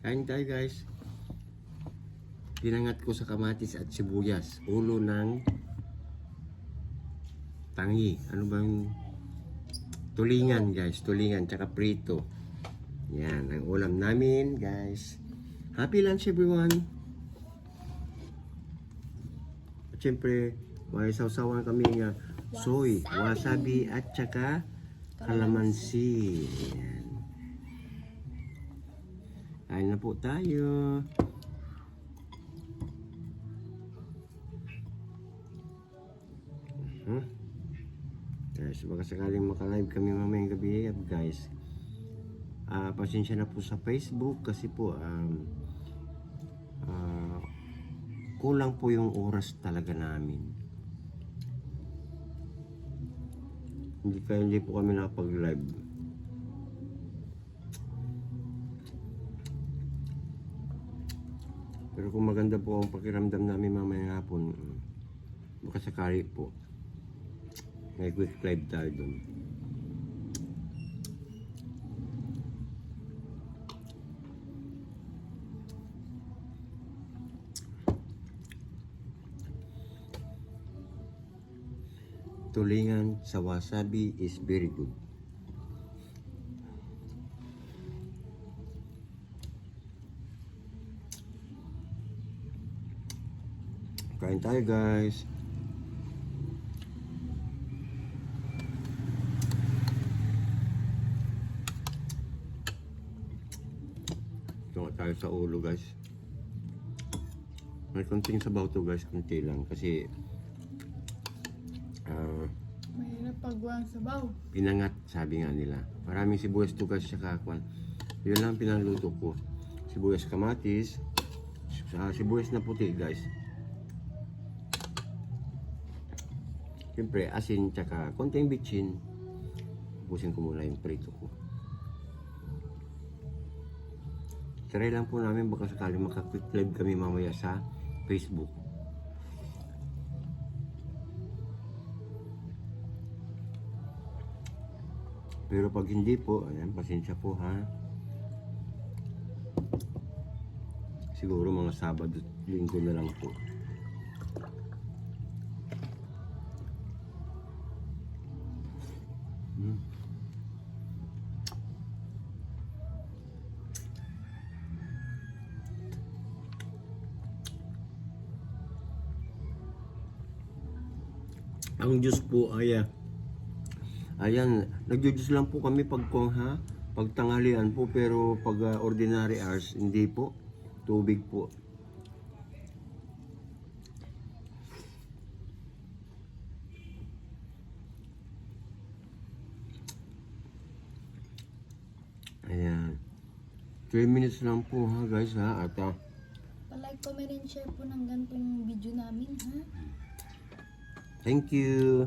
Kain tayo guys. Pinangat ko sa kamatis at sibuyas. Ulo ng tangi. Ano bang tulingan guys? Tulingan tsaka prito. Yan ang ulam namin guys. Happy lunch everyone. At syempre may sausawan kami nga soy, wasabi at tsaka kalamansi. Yan. Kain na po tayo. Guys, baka sakaling makalive kami mamayang gabi guys. Pasensya na po sa Facebook kasi po kulang po yung oras talaga namin. Hindi po kami nakapag-live. Pero kung maganda po ang pakiramdam namin mamayang hapon, baka sakali po may quick live tayo dun. Tulingan sa wasabi is very good. Kain tayo guys. Ito tayo sa ulo guys. May konting sabaw to guys, konti lang kasi mahirap pag walang sabaw. Pinangat, sabi nga nila. Maraming sibuyas to guys, saka kwan. Yun lang pinaluto ko. Sibuyas kamatis, sibuyas na puti guys. Siyempre, asin, tsaka konting bitchin. Ubusin ko muna yung prito ko. Try lang po namin baka sakali maka-quick live kami mamaya sa Facebook. Pero pag hindi po, ayan, pasensya po ha. Siguro mga Sabado, Linggo na lang po. Ang juice po ay ayan, nagjujuice lang po kami pag tanghalian po, pero pag ordinary hours hindi po, tubig po. Ayan, 3 minutes lang po ha guys ha, at Pa-like, comment, and share po ng gantong video namin ha. thank you.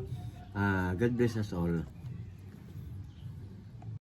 God bless us all.